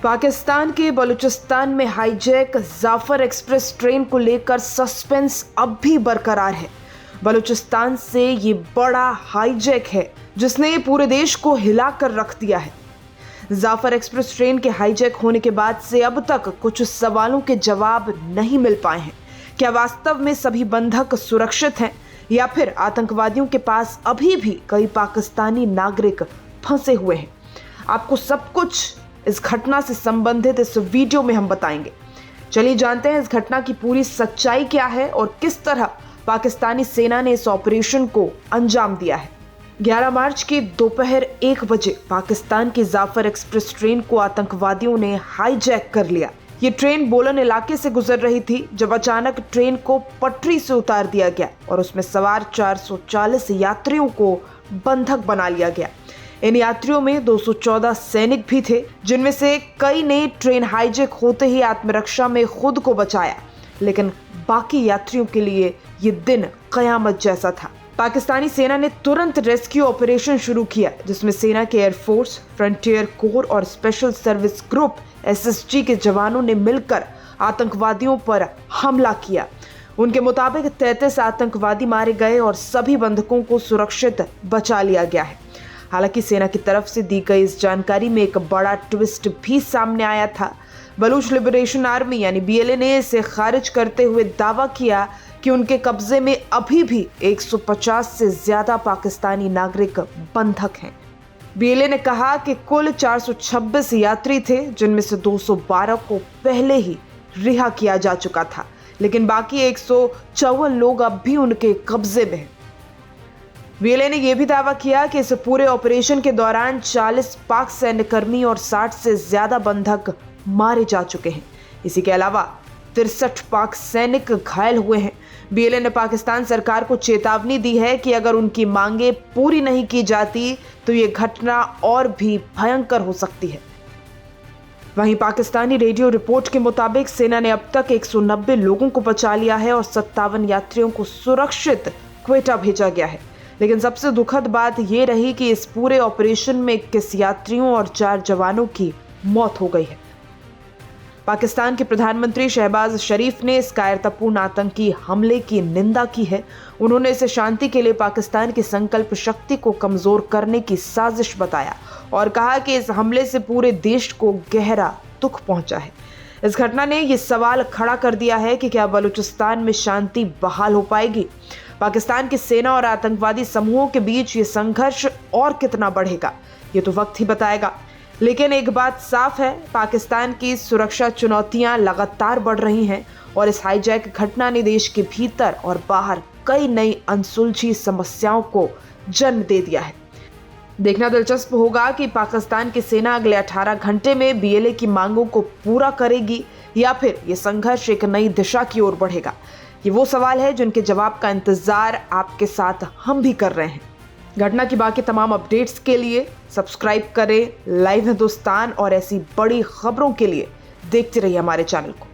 पाकिस्तान के बलूचिस्तान में hijack Jafar express train को लेकर सस्पेंस अब भी बरकरार है। बलूचिस्तान से ये बड़ा हाईजैक है जिसने पूरे देश को हिलाकर रख दिया है। जाफर एक्सप्रेस ट्रेन के हाईजैक होने के बाद से अब तक कुछ सवालों के जवाब नहीं मिल पाए हैं। क्या वास्तव में सभी बंधक सुरक्षित हैं या फिर आतंकवादियों के पास अभी भी कई पाकिस्तानी नागरिक फंसे हुए हैं? आपको सब कुछ इस घटना से संबंधित इस वीडियो में हम बताएंगे। चलिए जानते हैं इस घटना की पूरी सच्चाई क्या है और किस तरह पाकिस्तानी सेना ने इस ऑपरेशन को अंजाम दिया है। 11 मार्च की दोपहर 1 बजे पाकिस्तान की जाफर एक्सप्रेस ट्रेन को आतंकवादियों ने हाईजैक कर लिया। ये ट्रेन बोलन इलाके से गुजर रही थी जब अचानक ट्रेन को पटरी से उतार दिया गया और उसमें सवार 440 यात्रियों को बंधक बना लिया गया। इन यात्रियों में 214 सैनिक भी थे, जिनमें से कई ने ट्रेन हाईजैक होते ही आत्मरक्षा में खुद को बचाया, लेकिन बाकी यात्रियों के लिए ये दिन कयामत जैसा था। पाकिस्तानी सेना ने तुरंत रेस्क्यू ऑपरेशन शुरू किया, जिसमें सेना के एयरफोर्स, फ्रंटियर कोर और स्पेशल सर्विस ग्रुप SSG के जवानों ने मिलकर आतंकवादियों पर हमला किया। उनके मुताबिक 33 आतंकवादी मारे गए और सभी बंधकों को सुरक्षित बचा लिया गया है। हालांकि सेना की तरफ से दी गई इस जानकारी में एक बड़ा ट्विस्ट भी सामने आया था। बलूच लिबरेशन आर्मी यानी BLA ने इसे खारिज करते हुए दावा किया कि उनके कब्जे में अभी भी 150 से ज्यादा पाकिस्तानी नागरिक बंधक हैं। BLA ने कहा कि कुल 426 यात्री थे, जिनमें से 212 को पहले ही रिहा किया जा चुका था, लेकिन बाकी 154 लोग अब भी उनके कब्जे में हैं। BLA ने यह भी दावा किया कि इस पूरे ऑपरेशन के दौरान 40 पाक सैन्यकर्मी और 60 से ज्यादा बंधक मारे जा चुके हैं। इसी के अलावा 63 पाक सैनिक घायल हुए हैं। BLA ने पाकिस्तान सरकार को चेतावनी दी है कि अगर उनकी मांगें पूरी नहीं की जाती तो ये घटना और भी भयंकर हो सकती है। वहीं पाकिस्तानी रेडियो रिपोर्ट के मुताबिक सेना ने अब तक 190 लोगों को बचा लिया है और 57 यात्रियों को सुरक्षित क्वेटा भेजा गया है। लेकिन सबसे दुखद बात यह रही कि इस पूरे ऑपरेशन में 21 यात्रियों और 4 जवानों की मौत हो गई है। पाकिस्तान के प्रधानमंत्री शहबाज शरीफ ने इस कायरतापूर्ण आतंकी हमले की निंदा की है। उन्होंने इसे शांति के लिए पाकिस्तान की संकल्प शक्ति को कमजोर करने की साजिश बताया और कहा कि इस हमले से पूरे देश को गहरा दुख पहुंचा है। इस घटना ने यह सवाल खड़ा कर दिया है कि क्या बलूचिस्तान में शांति बहाल हो पाएगी। पाकिस्तान की सेना और आतंकवादी समूहों के बीच ये संघर्ष और कितना बढ़ेगा, ये तो वक्त ही बताएगा। लेकिन एक बात साफ है, पाकिस्तान की सुरक्षा चुनौतियां लगातार बढ़ रही हैं और इस हाईजैक घटना ने देश के भीतर और बाहर कई नई अनसुलझी समस्याओं को जन्म दे दिया है। देखना दिलचस्प होगा कि पाकिस्तान की सेना अगले 18 घंटे में BLA की मांगों को पूरा करेगी या फिर ये संघर्ष एक नई दिशा की ओर बढ़ेगा। ये वो सवाल है जिनके जवाब का इंतजार आपके साथ हम भी कर रहे हैं। घटना की बाकी तमाम अपडेट्स के लिए सब्सक्राइब करें लाइव हिंदुस्तान और ऐसी बड़ी खबरों के लिए देखते रहिए हमारे चैनल को।